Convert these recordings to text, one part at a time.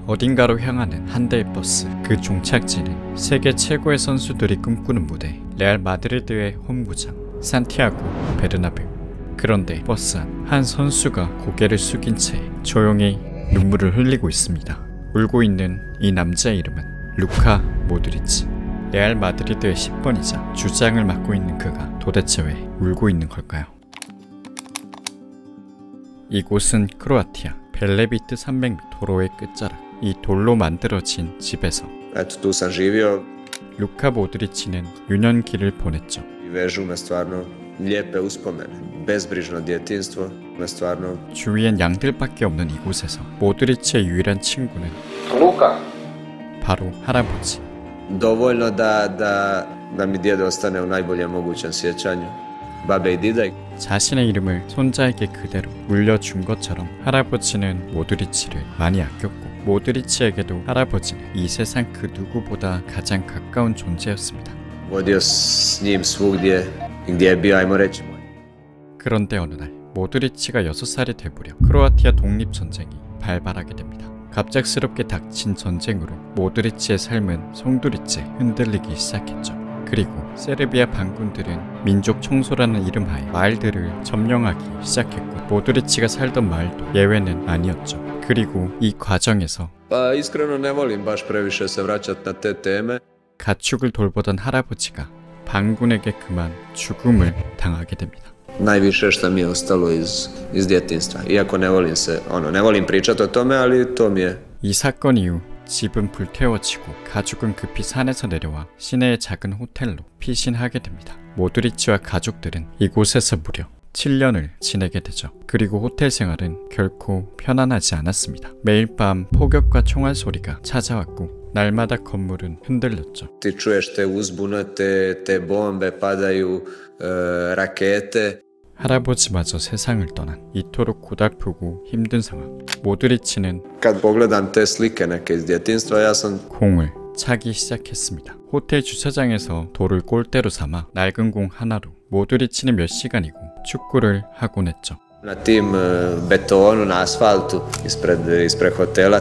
어딘가로 향하는 한 대의 버스. 그 종착지는 세계 최고의 선수들이 꿈꾸는 무대, 레알 마드리드의 홈구장 산티아고 베르나베우. 그런데 버스 안 한 선수가 고개를 숙인 채 조용히 눈물을 흘리고 있습니다. 울고 있는 이 남자의 이름은 루카 모드리치. 레알 마드리드의 10번이자 주장을 맡고 있는 그가 도대체 왜 울고 있는 걸까요? 이곳은 크로아티아 벨레비트 300m 도로의 끝자락. 이 돌로 만들어진 집에서 Eto, tu sam živio. 루카 모드리치는 유년기를 보냈죠. I vežu me stvarno lijepe uspomene. Bezbrižno djetinjstvo me stvarno. 주위엔 양들밖에 없는 이곳에서 모드리치의 유일한 친구는 Luka. 바로 할아버지. Dovoljno da mi djede ostane u najboljem mogućem sjećanju. Babe i dida. 자신의 이름을 손자에게 그대로 물려준 것처럼 할아버지는 모드리치를 많이 아꼈고, 모드리치에게도 할아버지는 이 세상 그 누구보다 가장 가까운 존재였습니다. Vodio s njim svugdje gdje je bio, ajmo reći moj. 그런데 어느 날 모드리치가 6살이 될 무렵 크로아티아 독립전쟁이 발발하게 됩니다. 갑작스럽게 닥친 전쟁으로 모드리치의 삶은 송두리째 흔들리기 시작했죠. 그리고 세르비아 반군들은 민족 청소라는 이름하에 마을들을 점령하기 시작했고, 모드리치가 살던 마을도 예외는 아니었죠. 그리고 이 과정에서 Pa iskreno ne volim baš previše se vraćati na te teme. 가축을 돌보던 할아버지가 반군에게 그만 죽음을 당하게 됩니다. Najviše što mi je ostalo iz djetinjstva. Iako ne volim ne volim pričati o tome, ali to mi je. 이 사건 이후 집은 불태워지고 가족은 급히 산에서 내려와 시내의 작은 호텔로 피신하게 됩니다. 모드리치와 가족들은 이곳에서 무려 7년을 지내게 되죠. 그리고 호텔 생활은 결코 편안하지 않았습니다. 매일 밤 폭격과 총알 소리가 찾아왔고 날마다 건물은 흔들렸죠. Ti čuješ te uzbune, te bombe padaju, rakete. 할아버지마저 세상을 떠난 이토록 고달프고 힘든 상황. 모드리치는 Kad pogledam te slike neke iz djetinjstva, ja sam 공을 차기 시작했습니다. 호텔 주차장에서 돌을 골대로 삼아 낡은 공 하나로 모드리치는 몇 시간이고 축구를 하곤 했죠. na tim betonu, na asfaltu ispred hotela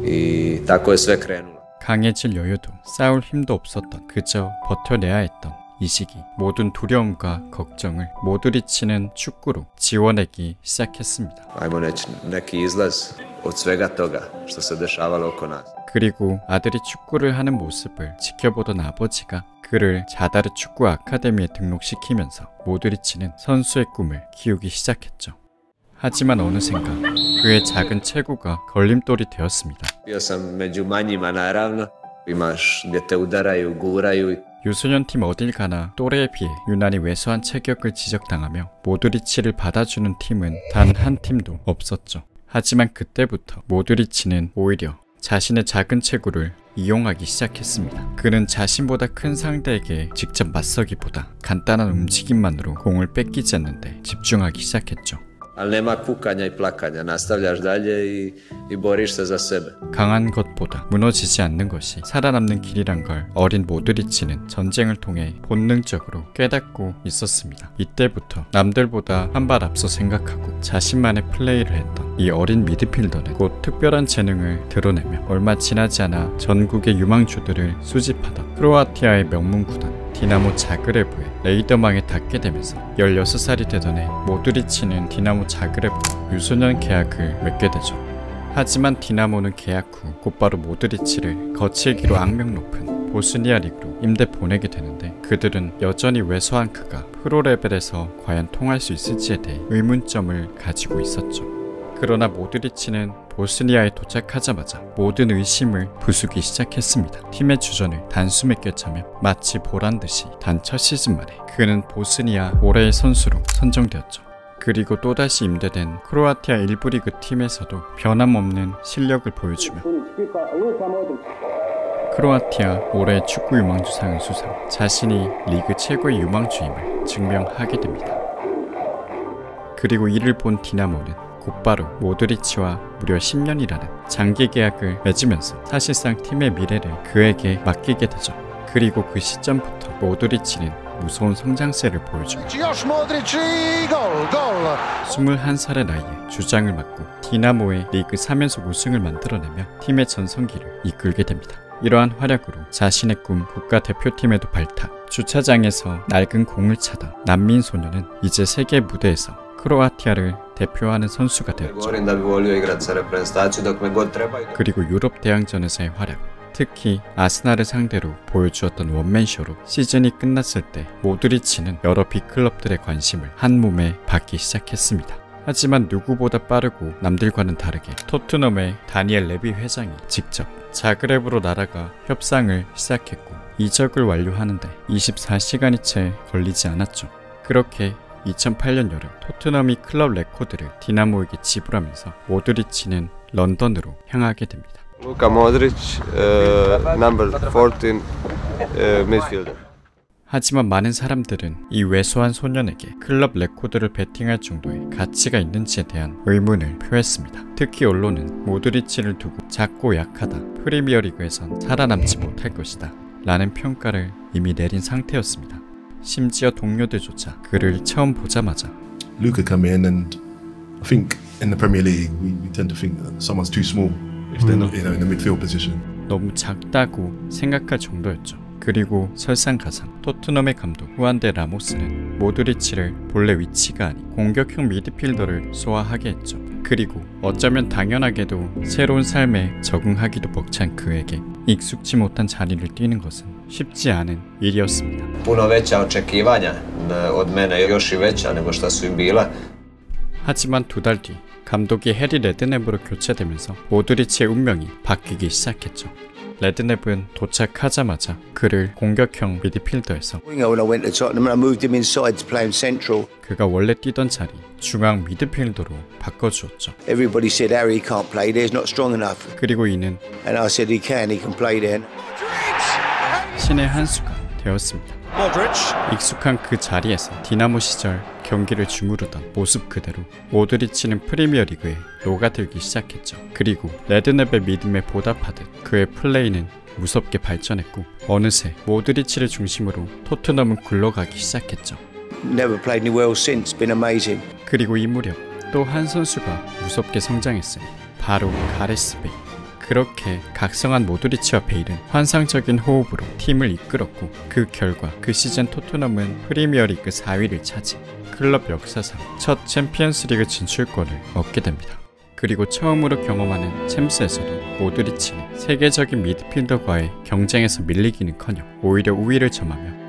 i tako je sve krenulo. 강해질 여유도 싸울 힘도 없었던, 그저 버텨내야 했던 이 시기. 모든 두려움과 걱정을 모드리치는 축구로 지워내기 시작했습니다. Ajmo reći neki izlaz od svega toga što se dešavalo oko nas. 그리고 아들이 축구를 하는 모습을 지켜보던 아버지가 그를 자다르 축구 아카데미에 등록시키면서 모드리치는 선수의 꿈을 키우기 시작했죠. 하지만 어느샌가 그의 작은 체구가 걸림돌이 되었습니다. Bio sam među manjima naravno. Imaš gdje te udaraju, guraju. 유소년팀 어딜 가나 또래에 비해 유난히 왜소한 체격을 지적당하며 모드리치를 받아주는 팀은 단 한 팀도 없었죠. 하지만 그때부터 모드리치는 오히려 자신의 작은 체구를 이용하기 시작했습니다. 그는 자신보다 큰 상대에게 직접 맞서기보다 간단한 움직임만으로 공을 뺏기지 않는데 집중하기 시작했죠. Ali nema kukanja i plakanja, nastavljaš dalje i boriš se za sebe. 강한 것보다 무너지지 않는 것이 살아남는 길이란 걸 어린 모드리치는 전쟁을 통해 본능적으로 깨닫고 있었습니다. 이때부터 남들보다 한 발 앞서 생각하고 자신만의 플레이를 했던 이 어린 미드필더는 곧 특별한 재능을 드러내며 얼마 지나지 않아 전국의 유망주들을 수집하던 크로아티아의 명문 구단 디나모 자그레브의 레이더망에 닿게 되면서 16살이 되던 해 모드리치는 디나모 자그레브와 유소년 계약을 맺게 되죠. 하지만 디나모는 계약 후 곧바로 모드리치를 거칠기로 악명 높은 보스니아 리그로 임대 보내게 되는데, 그들은 여전히 왜소한 그가 프로 레벨에서 과연 통할 수 있을지에 대해 의문점을 가지고 있었죠. 그러나 모드리치는 보스니아에 도착하자마자 모든 의심을 부수기 시작했습니다. 팀의 주전을 단숨에 꿰차며 마치 보란듯이 단 첫 시즌 만에 그는 보스니아 올해의 선수로 선정되었죠. 그리고 또다시 임대된 크로아티아 1부 리그 팀에서도 변함없는 실력을 보여주며 크로아티아 올해 축구 유망주상을 수상, 자신이 리그 최고의 유망주임을 증명하게 됩니다. 그리고 이를 본 디나모는 곧바로 모드리치와 무려 10년이라는 장기 계약을 맺으면서 사실상 팀의 미래를 그에게 맡기게 되죠. 그리고 그 시점부터 모드리치는 무서운 성장세를 보여줍니다. 21살의 나이에 주장을 맡고 디나모의 리그 3연속 우승을 만들어내며 팀의 전성기를 이끌게 됩니다. 이러한 활약으로 자신의 꿈 국가대표팀에도 발탁, 주차장에서 낡은 공을 차던 난민 소녀는 이제 세계 무대에서 크로아티아를 대표하는 선수가 되었죠. 그리고 유럽 대항전에서의 활약, 특히 아스날을 상대로 보여주었던 원맨쇼로 시즌이 끝났을 때 모드리치는 여러 빅클럽들의 관심을 한몸에 받기 시작했습니다. 하지만 누구보다 빠르고 남들과는 다르게 토트넘의 다니엘 레비 회장이 직접 자그레브로 날아가 협상을 시작했고 이적을 완료하는데 24시간이 채 걸리지 않았죠. 그렇게 2008년 여름 토트넘이 클럽 레코드를 디나모에게 지불하면서 모드리치는 런던으로 향하게 됩니다. Luka Modric, number 14 midfielder. 하지만 많은 사람들은 이 왜소한 소년에게 클럽 레코드를 베팅할 정도의 가치가 있는지에 대한 의문을 표했습니다. 특히 언론은 모드리치를 두고 작고 약하다, 프리미어리그에선 살아남지 못할 것이다 라는 평가를 이미 내린 상태였습니다. 심지어 동료들조차 그를 처음 보자마자 Luka come in and I think in the Premier League we tend to think that someone's too small if they're not, in the midfield position. 너무 작다고 생각할 정도였죠. 그리고 설상가상 토트넘의 감독 후안데 라모스는 모드리치를 본래 위치가 아닌 공격형 미드필더를 소화하게 했죠. 그리고 어쩌면 당연하게도 새로운 삶에 적응하기도 벅찬 그에게 익숙지 못한 자리를 뛰는 것은 쉽지 않은 일이었습니다. Puno veća očekivanja od mene, još i veća nego što su im bila. 하지만 두 달 뒤 감독이 해리 레드넵으로 교체되면서 모드리치의 운명이 바뀌기 시작했죠. 레드넵은 도착하자마자 그를 공격형 미드필더에서 그가 원래 뛰던 자리 중앙 미드필더로 바꿔주었죠. Everybody said Harry can't play there, he's not strong enough. 그리고 이는 And I said he can play there. 신의 한 수가 되었습니다. 익숙한 그 자리에서 디나모 시절 경기를 주무르던 모습 그대로 모드리치는 프리미어리그에 녹아들기 시작했죠. 그리고 레드넵의 믿음에 보답하듯 그의 플레이는 무섭게 발전했고 어느새 모드리치를 중심으로 토트넘은 굴러가기 시작했죠. Never played well since, been amazing. 그리고 이 무렵 또 한 선수가 무섭게 성장했으니 바로 가레스 베일. 그렇게 각성한 모드리치와 베일은 환상적인 호흡으로 팀을 이끌었고 그 결과 그 시즌 토트넘은 프리미어리그 4위를 차지 클럽 역사상 첫 챔피언스리그 진출권을 얻게 됩니다. 그리고 처음으로 경험하는 챔스에서도 모드리치는 세계적인 미드필더과의 경쟁에서 밀리기는커녕 오히려 우위를 점하며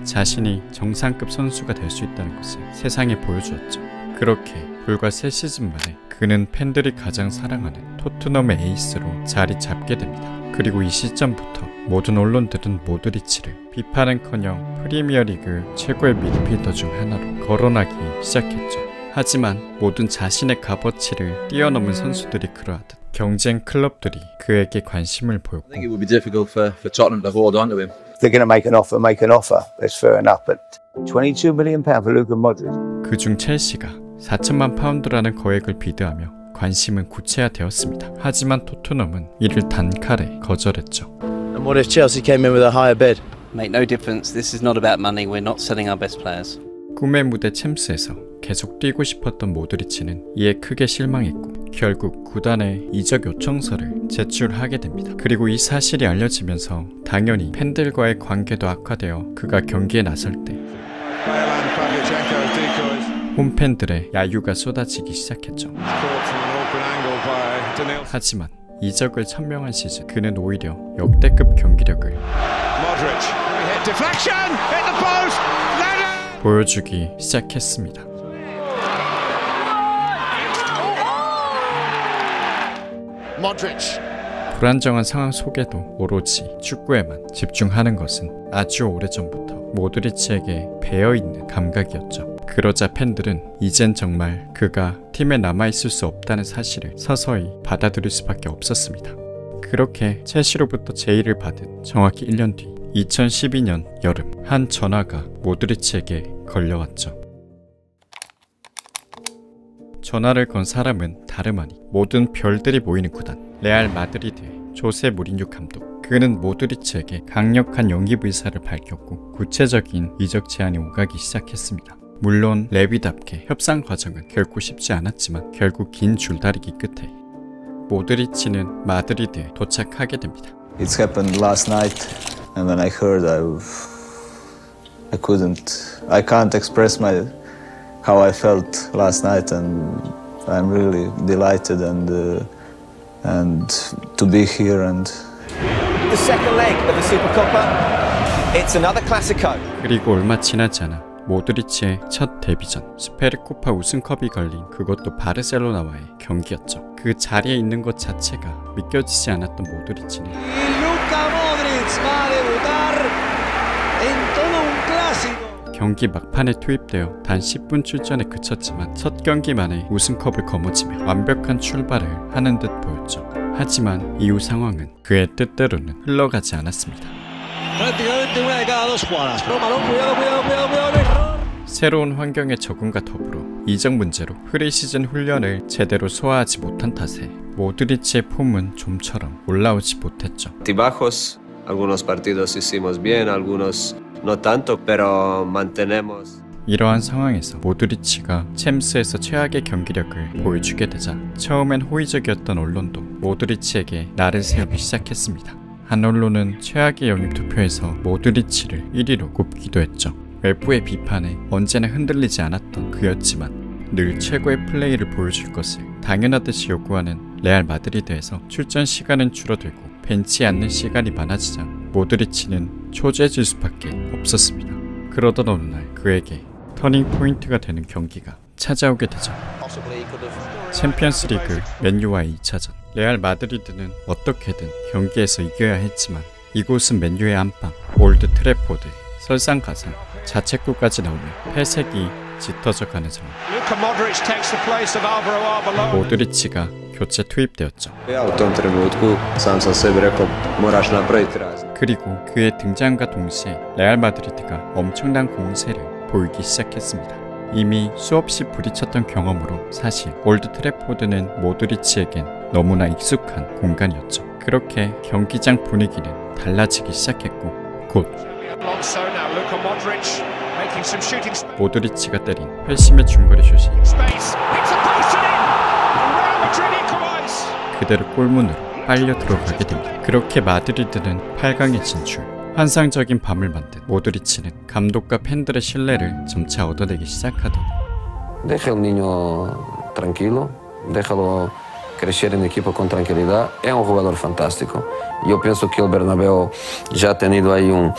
자신이 정상급 선수가 될 수 있다는 것을 세상에 보여주었죠. 그렇게 불과 3시즌 만에 그는 팬들이 가장 사랑하는 토트넘의 에이스로 자리 잡게 됩니다. 그리고 이 시점부터 모든 언론들은 모드리치를 비판은커녕 프리미어리그 최고의 미드필더 중 하나로 거론하기 시작했죠. 하지만 모든 자신의 값어치를 뛰어넘은 선수들이 그러하듯 경쟁 클럽들이 그에게 관심을 보였고 I think it would be difficult for Tottenham to hold on to him. If they're going to make an offer, make an offer. That's fair enough. But £22 million for Luka Modric. 그중 첼시가 4천만 파운드라는 거액을 비드하며 관심은 구체화되었습니다. 하지만 토트넘은 이를 단칼에 거절했죠. And what if Chelsea came in with a higher bid? Make no difference. This is not about money. We're not selling our best players. 꿈의 무대 챔스에서 계속 뛰고 싶었던 모드리치는 이에 크게 실망했고 결국 구단에 이적 요청서를 제출하게 됩니다. 그리고 이 사실이 알려지면서 당연히 팬들과의 관계도 악화되어 그가 경기에 나설 때 홈팬들의 야유가 쏟아지기 시작했죠. 하지만 이적을 천명한 시즌 그는 오히려 역대급 경기력을 보여주기 시작했습니다. 불안정한 상황 속에도 오로지 축구에만 집중하는 것은 아주 오래전부터 모드리치에게 배어있는 감각이었죠. 그러자 팬들은 이젠 정말 그가 팀에 남아있을 수 없다는 사실을 서서히 받아들일 수밖에 없었습니다. 그렇게 첼시로부터 제의를 받은 정확히 1년 뒤 2012년 여름 한 전화가 모드리치에게 걸려왔죠. 전화를 건 사람은 다름 아닌 모든 별들이 모이는 구단 레알 마드리드의 조세 무리뉴 감독. 그는 모드리치에게 강력한 영입 의사를 밝혔고 구체적인 이적 제안이 오가기 시작했습니다. 물론 레비답게 협상 과정은 결코 쉽지 않았지만 결국 긴 줄다리기 끝에 모드리치는 마드리드에 도착하게 됩니다. It's happened last night, and when I heard, I can't express how I felt last night, and I'm really delighted and to be here and. The second leg of the Supercoppa, it's another Clasico. 그리고 얼마 지나지 않아 모드리치의 첫 데뷔전 스페르코파 우승컵이 걸린 그것도 바르셀로나와의 경기였죠. 그 자리에 있는 것 자체가 믿겨지지 않았던 모드리치는 경기 막판에 투입되어 단 10분 출전에 그쳤지만 첫 경기만에 우승컵을 거머쥐며 완벽한 출발을 하는 듯 보였죠. 하지만 이후 상황은 그의 뜻대로는 흘러가지 않았습니다. 새로운 환경의 적응과 더불어 이적 문제로 프리시즌 훈련을 제대로 소화하지 못한 탓에 모드리치의 폼은 좀처럼 올라오지 못했죠. Altibajos, algunos partidos hicimos bien, algunos no tanto, pero mantenemos. 이러한 상황에서 모드리치가 챔스에서 최악의 경기력을 보여주게 되자 처음엔 호의적이었던 언론도 모드리치에게 날을 세우기 시작했습니다. 한 언론은 최악의 영입 투표에서 모드리치를 1위로 꼽기도 했죠. 외부의 비판에 언제나 흔들리지 않았던 그였지만 늘 최고의 플레이를 보여줄 것을 당연하듯이 요구하는 레알 마드리드에서 출전 시간은 줄어들고 벤치에 앉는 시간이 많아지자 모드리치는 초조해질 수밖에 없었습니다. 그러던 어느 날 그에게 터닝 포인트가 되는 경기가 찾아오게 되죠. 챔피언스리그 맨유와의 2차전. 레알 마드리드는 어떻게든 경기에서 이겨야 했지만 이곳은 맨유의 안방 올드 트래포드. 설상가상 자책골까지 나오며 패색이 짙어져가는 상황. 모드리치가 교체 투입되었죠. 그리고 그의 등장과 동시에 레알 마드리드가 엄청난 공세를 보이기 시작했습니다. 이미 수없이 부딪혔던 경험으로 사실 올드 트래포드는 모드리치에겐 너무나 익숙한 공간이었죠. 그렇게 경기장 분위기는 달라지기 시작했고 곧 모드리치가 때린 회심의 중거리 슛이 그대로 골문으로 빨려 들어가게 됩니다. 그렇게 마드리드는 8강에 진출. 환상적인 밤을 만든 모드리치는 감독과 팬들의 신뢰를 점차 얻어내기 시작하더니 Deja el niño tranquilo, déjalo crecer en equipo con tranquilidad. Es un jugador fantástico. Yo pienso que el Bernabéu ya ha tenido ahí un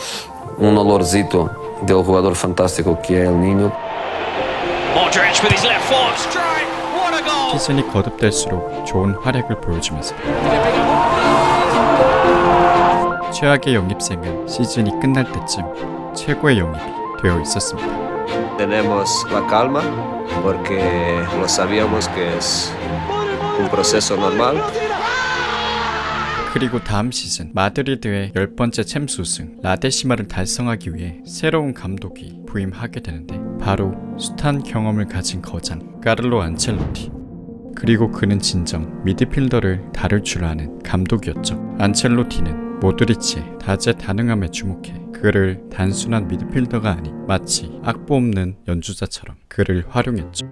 olorcito del jugador fantástico que es el niño. Modric with his left foot strike. What a goal! 시즌이 거듭될수록 좋은 활약을 보여주면서 최악의 영입생은 시즌이 끝날 때쯤 최고의 영입이 되어 있었습니다. Tenemos la calma porque lo sabíamos que es un proceso normal. 그리고 다음 시즌 마드리드의 10번째 챔스 우승 라데시마를 달성하기 위해 새로운 감독이 부임하게 되는데 바로 숱한 경험을 가진 거장 카를로 안첼로티. 그리고 그는 진정 미드필더를 다룰 줄 아는 감독이었죠. 안첼로티는 모드리치의 다재다능함에 주목해 그를 단순한 미드필더가 아닌 마치 악보 없는 연주자처럼 그를 활용했죠.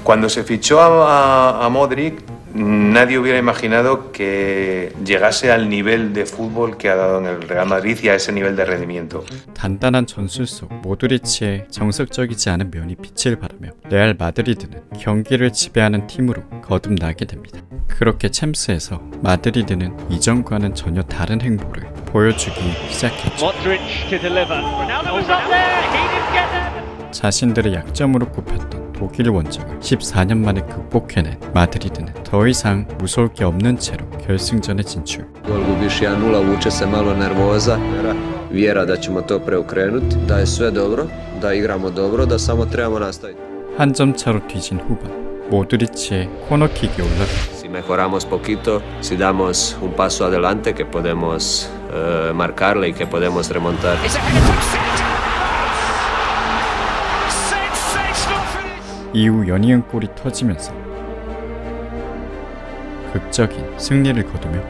Cuando se fichó a Modric, nadie hubiera imaginado que llegase al nivel de fútbol que ha dado en el Real Madrid y a ese nivel de rendimiento. 단단한 전술 속 모드리치의 정석적이지 않은 면이 빛을 발하며 레알 마드리드는 경기를 지배하는 팀으로 거듭나게 됩니다. 그렇게 챔스에서 마드리드는 이전과는 전혀 다른 행보를 보여주기 시작했죠. 자신들의 약점으로 꼽혔던 독일 원정을 14년 만에 극복해낸 마드리드는 더 이상 무서울 게 없는 채로 결승전에 진출. Gol gubiš 1:0, vuče se malo nervoza. Vjera da ćemo to preokrenuti, da je sve dobro, da igramo dobro, da samo trebamo nastaviti. 한 점 차로 뒤진 후반 모드리치의 코너킥이 올라가. Si mejoramos poquito, si damos un paso adelante, que podemos marcarle y que podemos remontar. 이후 연이은 골이 터지면서 극적인 승리를 거두며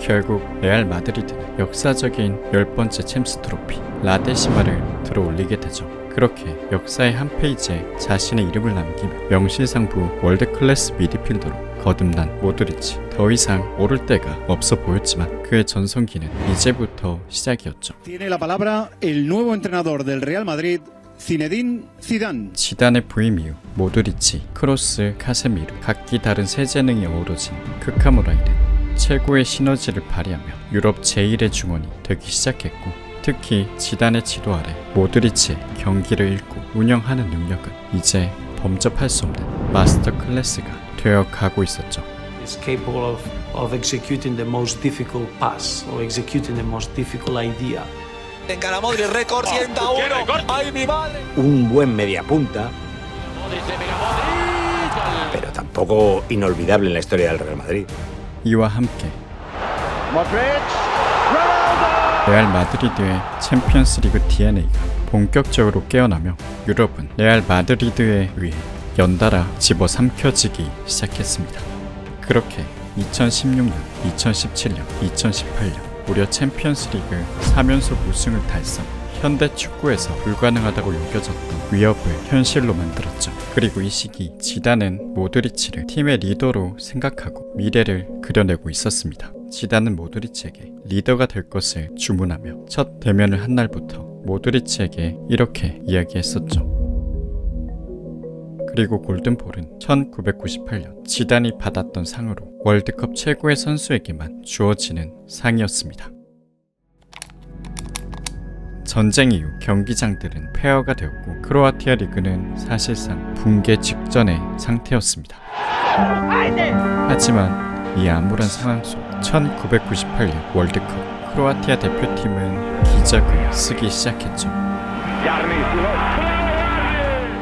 결국 레알 마드리드는 역사적인 10번째 챔스 트로피 라데시마를 들어올리게 되죠. 그렇게 역사의 한 페이지에 자신의 이름을 남기며 명실상부 월드클래스 미드필더로 거듭난 모드리치. 더 이상 오를 데가 없어 보였지만 그의 전성기는 이제부터 시작이었죠. Tiene la palabra el nuevo entrenador del Real Madrid, Zinedine Zidane. 지단의 부임 이후 모드리치, 크로스, 카세미르 각기 다른 세 재능이 어우러진 크카무라이는 최고의 시너지를 발휘하며 유럽 제1의 중원이 되기 시작했고, 특히 지단의 지도 아래 모드리치의 경기를 읽고 운영하는 능력은 이제 범접할 수 없는 마스터 클래스가 되어 가고 있었죠. Is capable of executing the most difficult pass or executing the most difficult idea. Encara Modric, récord 101. ¡Ay, mi madre! Un buen mediapunta, pero tampoco inolvidable en la historia del Real Madrid. 이와 함께 레알 마드리드의 챔피언스리그 DNA가 본격적으로 깨어나며 유럽은 레알 마드리드에 의해 연달아 집어삼켜지기 시작했습니다. 그렇게 2016년, 2017년, 2018년 무려 챔피언스리그 3연속 우승을 달성, 현대 축구에서 불가능하다고 여겨졌던 위협을 현실로 만들었죠. 그리고 이 시기 지단은 모드리치를 팀의 리더로 생각하고 미래를 그려내고 있었습니다. 지단은 모드리치에게 리더가 될 것을 주문하며 첫 대면을 한 날부터 모드리치에게 이렇게 이야기했었죠. 그리고 골든볼은 1998년 지단이 받았던 상으로 월드컵 최고의 선수에게만 주어지는 상이었습니다. 전쟁 이후 경기장들은 폐허가 되었고 크로아티아 리그는 사실상 붕괴 직전의 상태였습니다. 하지만 이 암울한 상황 속 1998년 월드컵 크로아티아 대표팀은 기적을 쓰기 시작했죠.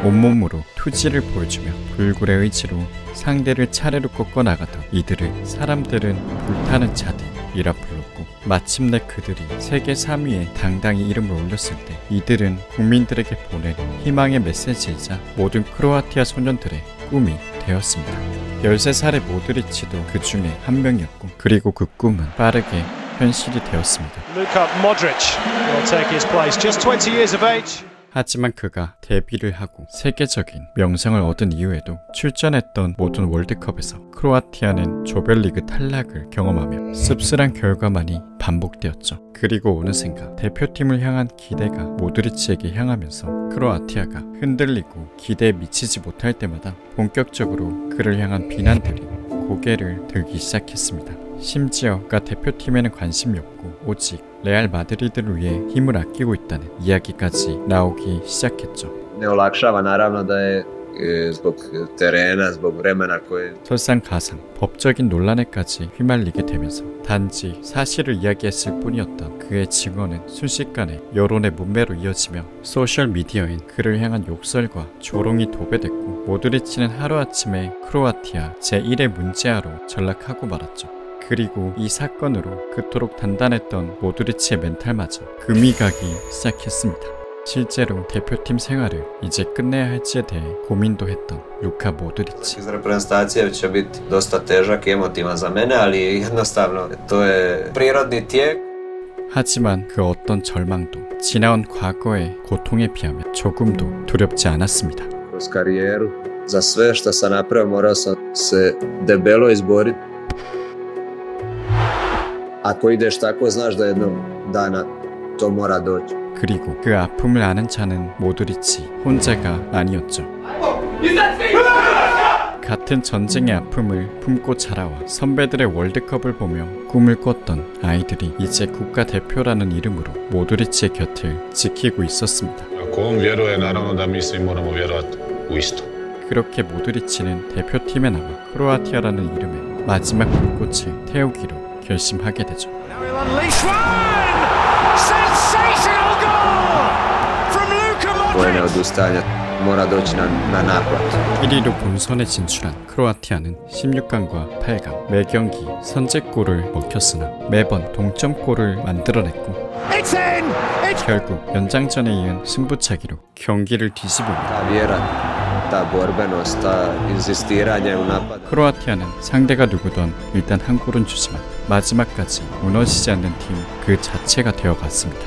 온몸으로 투지를 보여주며 불굴의 의지로 상대를 차례로 꺾어 나가던 이들을 사람들은 불타는 자들이라 불렀고, 마침내 그들이 세계 3위에 당당히 이름을 올렸을 때 이들은 국민들에게 보내는 희망의 메시지이자 모든 크로아티아 소년들의 꿈이 되었습니다. 13살의 모드리치도 그 중에 한 명이었고, 그리고 그 꿈은 빠르게 현실이 되었습니다. Luka Modric will take his place. Just 20 years of age. 하지만 그가 데뷔를 하고 세계적인 명성을 얻은 이후에도 출전했던 모든 월드컵에서 크로아티아는 조별리그 탈락을 경험하며 씁쓸한 결과만이 반복되었죠. 그리고 어느샌가 대표팀을 향한 기대가 모드리치에게 향하면서 크로아티아가 흔들리고 기대에 미치지 못할 때마다 본격적으로 그를 향한 비난들이 고개를 들기 시작했습니다. 심지어 그가 대표팀에는 관심이 없고 오직 레알 마드리드를 위해 힘을 아끼고 있다는 이야기까지 나오기 시작했죠. Ne olakšava naravno da je zbog terena, zbog vremena koje 설상가상 법적인 논란에까지 휘말리게 되면서 단지 사실을 이야기했을 뿐이었던 그의 증언은 순식간에 여론의 문매로 이어지며 소셜미디어엔 그를 향한 욕설과 조롱이 도배됐고, 모드리치는 하루아침에 크로아티아 제1의 문제아로 전락하고 말았죠. 그리고 이 사건으로 그토록 단단했던 모드리치의 멘탈마저 금이 가기 시작했습니다. 실제로 대표팀 생활을 이제 끝내야 할지에 대해 고민도 했던 루카 모드리치. iz reprezentacije će biti dosta težak i emotivan za mene, ali jednostavno to je prirodni tijek. 하지만 그 어떤 절망도 지나온 과거의 고통에 비하면 조금도 두렵지 않았습니다. Kroz karijeru, za sve što sam napravio morao sam se debelo izboriti. Ako ideš tako, znaš da jednog dana to mora doći. 그리고 그 아픔을 아는 자는 모드리치 혼자가 아니었죠. 같은 전쟁의 아픔을 품고 자라와 선배들의 월드컵을 보며 꿈을 꿨던 아이들이 이제 국가대표라는 이름으로 모드리치의 곁을 지키고 있었습니다. 그렇게 모드리치는 대표팀에 남아 크로아티아라는 이름의 마지막 불꽃을 태우기로 결심하게 되죠. Koje neodustajanje mora doći na naplatu. 1위로 본선에 진출한 크로아티아는 16강과 8강 매 경기 선제골을 먹혔으나 매번 동점골을 만들어냈고, 결국 연장전에 이은 승부차기로 경기를 뒤집으며 ta borbenost, ta inzistiranje u napadu. 크로아티아는 상대가 누구든 일단 한 골은 주지만 마지막까지 무너지지 않는 팀 그 자체가 되어갔습니다.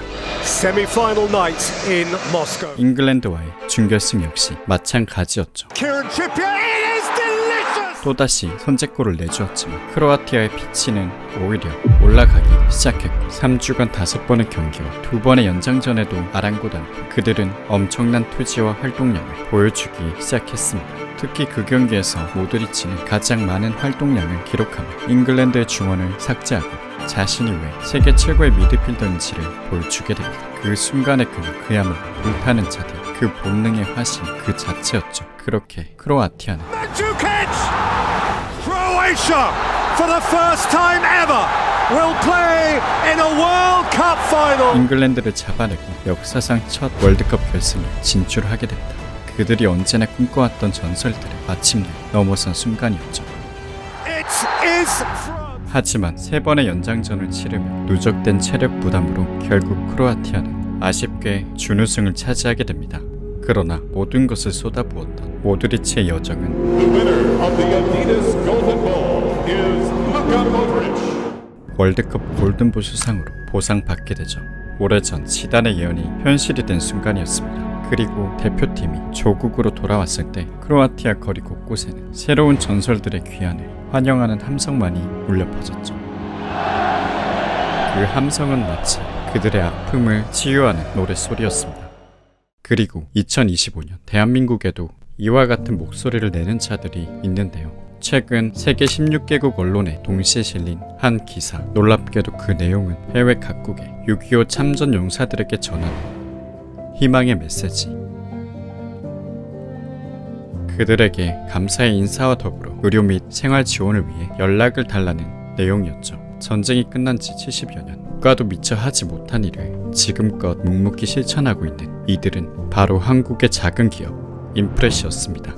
Semi-final night in Moscow. 잉글랜드와의 준결승 역시 마찬가지였죠. Kieran Trippier, it is delicious. 또다시 선제골을 내주었지만 크로아티아의 피치는 오히려 올라가기 시작했고 3주간 5번의 경기와 2번의 연장전에도 아랑곳 않고 그들은 엄청난 투지와 활동량을 보여주기 시작했습니다. 특히 그 경기에서 모드리치는 가장 많은 활동량을 기록하며 잉글랜드의 중원을 삭제하고 자신이 왜 세계 최고의 미드필더인지를 보여주게 됩니다. 그 순간의 그야말로 불타는 자들, 그 본능의 화신 그 자체였죠. 그렇게 크로아티아는 Croatia, for the first time ever, will play in a World Cup final. 잉글랜드를 잡아내고 역사상 첫 월드컵 결승을 진출하게 됩니다. 그들이 언제나 꿈꿔왔던 전설들을 마침내 넘어선 순간이었죠. 하지만 3번의 연장전을 치르며 누적된 체력 부담으로 결국 크로아티아는 아쉽게 준우승을 차지하게 됩니다. 그러나 모든 것을 쏟아부었던 모드리치의 여정은 월드컵 골든볼 수상으로 보상받게 되죠. 오래전 지단의 예언이 현실이 된 순간이었습니다. 그리고 대표팀이 조국으로 돌아왔을 때 크로아티아 거리 곳곳에는 새로운 전설들의 귀환을 환영하는 함성만이 울려 퍼졌죠. 그 함성은 마치 그들의 아픔을 치유하는 노랫소리였습니다. 그리고 2025년 대한민국에도 이와 같은 목소리를 내는 자들이 있는데요. 최근 세계 16개국 언론에 동시에 실린 한 기사, 놀랍게도 그 내용은 해외 각국의 6.25 참전 용사들에게 전하는 희망의 메시지. 그들에게 감사의 인사와 더불어 의료 및 생활 지원을 위해 연락을 달라는 내용이었죠. 전쟁이 끝난 지 70여 년, 국가도 미처 하지 못한 일을 지금껏 묵묵히 실천하고 있는 이들은 바로 한국의 작은 기업 인프레시였습니다.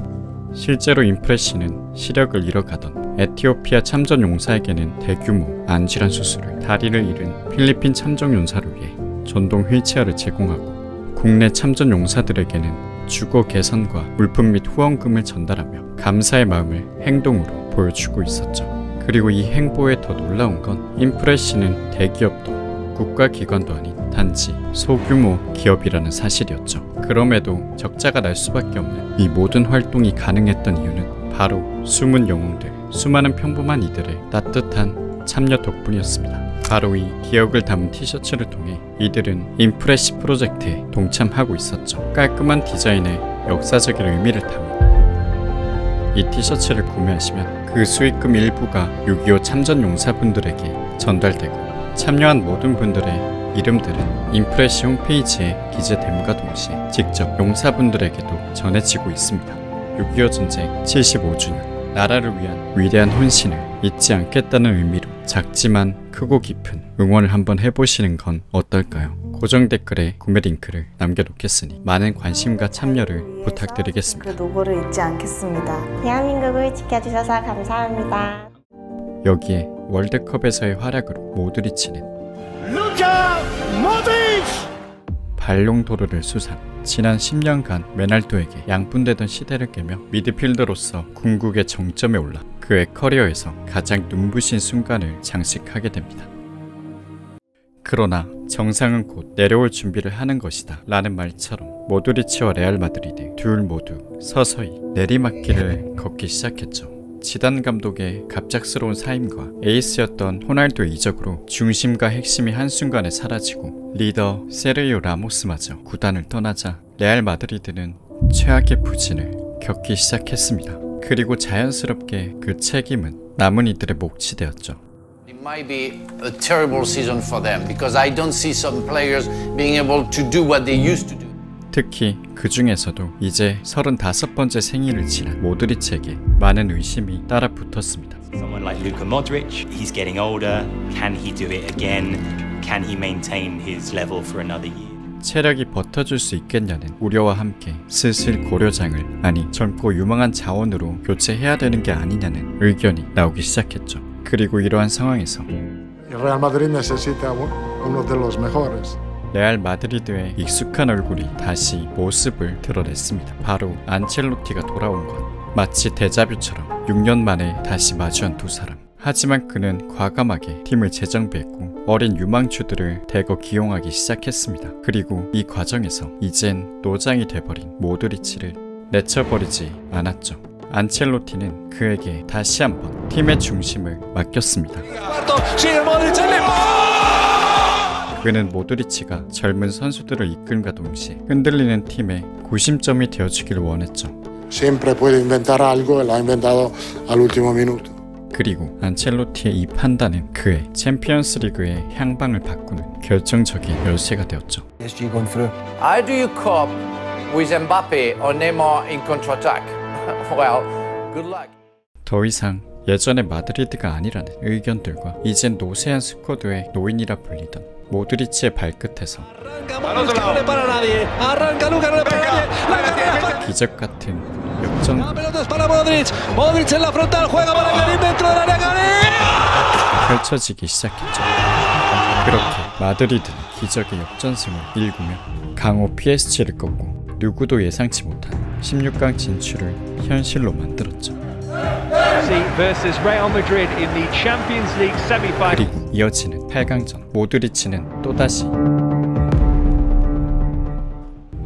실제로 인프레시는 시력을 잃어가던 에티오피아 참전 용사에게는 대규모 안질환 수술을, 다리를 잃은 필리핀 참전 용사를 위해 전동 휠체어를 제공하고 국내 참전 용사들에게는 주거 개선과 물품 및 후원금을 전달하며 감사의 마음을 행동으로 보여주고 있었죠. 그리고 이 행보에 더 놀라운 건 인프레시는 대기업도 국가기관도 아닌 단지 소규모 기업이라는 사실이었죠. 그럼에도 적자가 날 수밖에 없는 이 모든 활동이 가능했던 이유는 바로 숨은 영웅들, 수많은 평범한 이들의 따뜻한 참여 덕분이었습니다. 바로 이 기억을 담은 티셔츠를 통해 이들은 인프레시 프로젝트에 동참하고 있었죠. 깔끔한 디자인에 역사적인 의미를 담은 이 티셔츠를 구매하시면 그 수익금 일부가 6.25 참전 용사분들에게 전달되고 참여한 모든 분들의 이름들은 인프레시 홈페이지에 기재됨과 동시에 직접 용사분들에게도 전해지고 있습니다. 6.25 전쟁 75주년, 나라를 위한 위대한 헌신을 잊지 않겠다는 의미로 작지만 크고 깊은 응원을 한번 해보시는 건 어떨까요? 고정 댓글에 구매 링크를 남겨놓겠으니 많은 관심과 참여를 부탁드리겠습니다. 그 노고를 잊지 않겠습니다. 대한민국을 지켜주셔서 감사합니다. 여기에 월드컵에서의 활약으로 모드리치는 루카 모드리치! 발롱도르를 수상, 지난 10년간 메날도에게 양분되던 시대를 깨며 미드필더로서 궁극의 정점에 올라 그의 커리어에서 가장 눈부신 순간을 장식하게 됩니다. 그러나 정상은 곧 내려올 준비를 하는 것이다 라는 말처럼 모드리치와 레알 마드리드 둘 모두 서서히 내리막길을 걷기 시작했죠. 지단 감독의 갑작스러운 사임과 에이스였던 호날두 이적으로 중심과 핵심이 한순간에 사라지고 리더 세르히오 라모스마저 구단을 떠나자 레알 마드리드는 최악의 부진을 겪기 시작했습니다. 그리고 자연스럽게 그 책임은 남은 이들의 몫이 되었죠. It might be a terrible season for them because I don't see some players being able to do what they used to do. 특히 그 중에서도 이제 35번째 생일을 지난 모드리치에게 많은 의심이 따라 붙었습니다. Someone like Luka Modric, he's getting older. Can he do it again? Can he maintain his level for another year? 체력이 버텨줄 수 있겠냐는 우려와 함께 슬슬 고려장을, 아니 젊고 유망한 자원으로 교체해야 되는 게 아니냐는 의견이 나오기 시작했죠. 그리고 이러한 상황에서 Real Madrid necesita uno de los mejores. 레알 마드리드의 익숙한 얼굴이 다시 모습을 드러냈습니다. 바로 안첼로티가 돌아온 것. 마치 데자뷰처럼 6년 만에 다시 마주한 두 사람. 하지만 그는 과감하게 팀을 재정비했고 어린 유망주들을 대거 기용하기 시작했습니다. 그리고 이 과정에서 이젠 노장이 돼버린 모드리치를 내쳐버리지 않았죠. 안첼로티는 그에게 다시 한번 팀의 중심을 맡겼습니다. 그는 모드리치가 젊은 선수들을 이끌과 동시에 흔들리는 팀의 구심점이 되어주길 원했죠. Siempre puede inventar algo, lo ha inventado al último minuto. 그리고 안첼로티의 이 판단은 그의 챔피언스 리그의 향방을 바꾸는 결정적인 열쇠가 되었죠. How do you cope with Mbappe or Neymar in counter-attack? Well, good luck. 더 이상 예전의 마드리드가 아니라는 의견들과 이젠 노세한 스쿼드의 노인이라 불리던 모드리치의 발끝에서 기적 같은 역전 펼쳐지기 시작했죠. 그렇게 마드리드는 기적의 역전승을 일구며 강호 PSG를 꺾고 누구도 예상치 못한 16강 진출을 현실로 만들었죠. 그리고 이어지는 8강전 모드리치는 또다시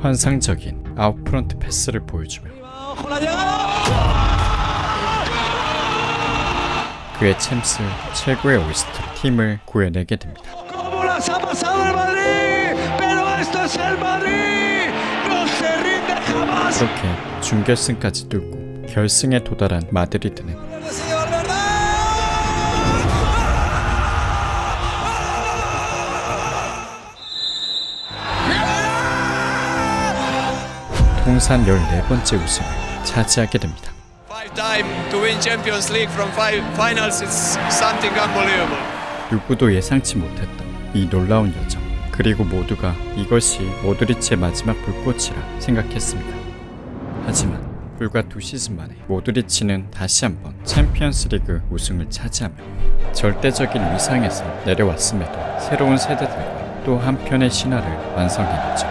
환상적인 아웃프런트 패스를 보여주며 그의 챔스 최고의 오이스트로 팀을 구해내게 됩니다. 그렇게 준결승까지 뚫고 결승에 도달한 마드리드는 통산 14번째 우승을 차지하게 됩니다. 누구도 예상치 못했던 이 놀라운 여정. 그리고 모두가 이것이 모드리치의 마지막 불꽃이라 생각했습니다. 하지만 불과 2시즌 만에 모드리치는 다시 한번 챔피언스리그 우승을 차지하며 절대적인 위상에서 내려왔음에도 새로운 세대들과 또 한편의 신화를 완성해냈죠.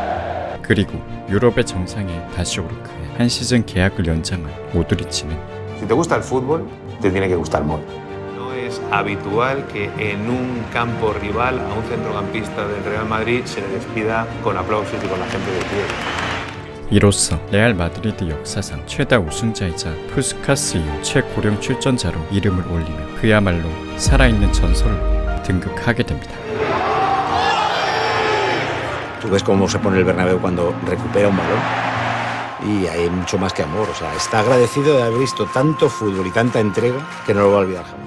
그리고 유럽의 정상에 다시 오르크해 한 시즌 계약을 연장한 모드리치는 Si te gusta el fútbol, te tiene que gustar Modric. No es habitual que en un campo rival a un centrocampista del Real Madrid se le despida con aplausos y con la gente de pie. 이로써 레알 마드리드 역사상 최다 우승자이자 푸스카스 이후 최고령 출전자로 이름을 올리며 그야말로 살아있는 전설로 등극하게 됩니다. Tú ves cómo se pone el Bernabéu cuando recupera un balón y hay mucho más que amor. O sea, está agradecido de haber visto tanto fútbol y tanta entrega que no lo va a olvidar jamás.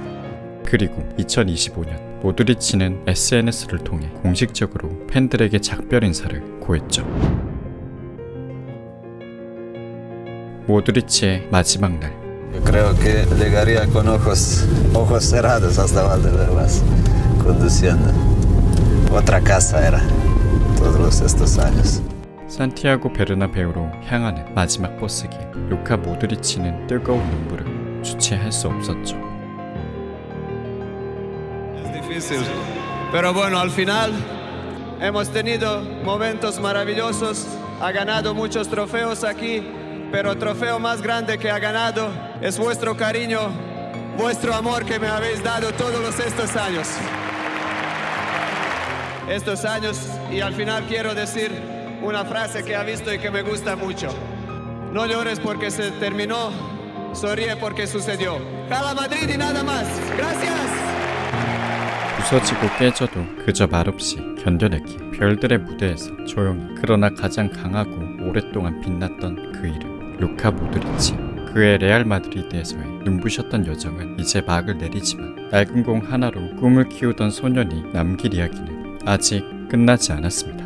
그리고 2025년 모드리치는 SNS를 통해 공식적으로 팬들에게 작별 인사를 고했죠. 모드리치의 마지막 날. Yo creo que llegaría con ojos cerrados hasta Valdebebas, conduciendo. Otra casa era todos estos años. 산티아고 베르나베우로 향하는 마지막 버스길. 루카 모드리치는 뜨거운 눈물을 주체할 수 없었죠. Es difícil, pero bueno, al final hemos tenido momentos maravillosos. Ha ganado muchos trofeos aquí. Pero el trofeo más grande que ha ganado es vuestro cariño, vuestro amor que me habéis dado todos estos años. Y al final quiero decir una frase que he visto y que me gusta mucho. No llores porque se terminó, sonríe porque sucedió. ¡Hala Madrid y nada más! ¡Gracias! 부서지고 깨져도 그저 말없이 견뎌내기. 별들의 무대에서 조용히 그러나 가장 강하고 오랫동안 빛났던 그 이름. 루카 모드리치. 그의 레알 마드리드에서의 눈부셨던 여정은 이제 막을 내리지만 낡은 공 하나로 꿈을 키우던 소년이 남길 이야기는 아직 끝나지 않았습니다.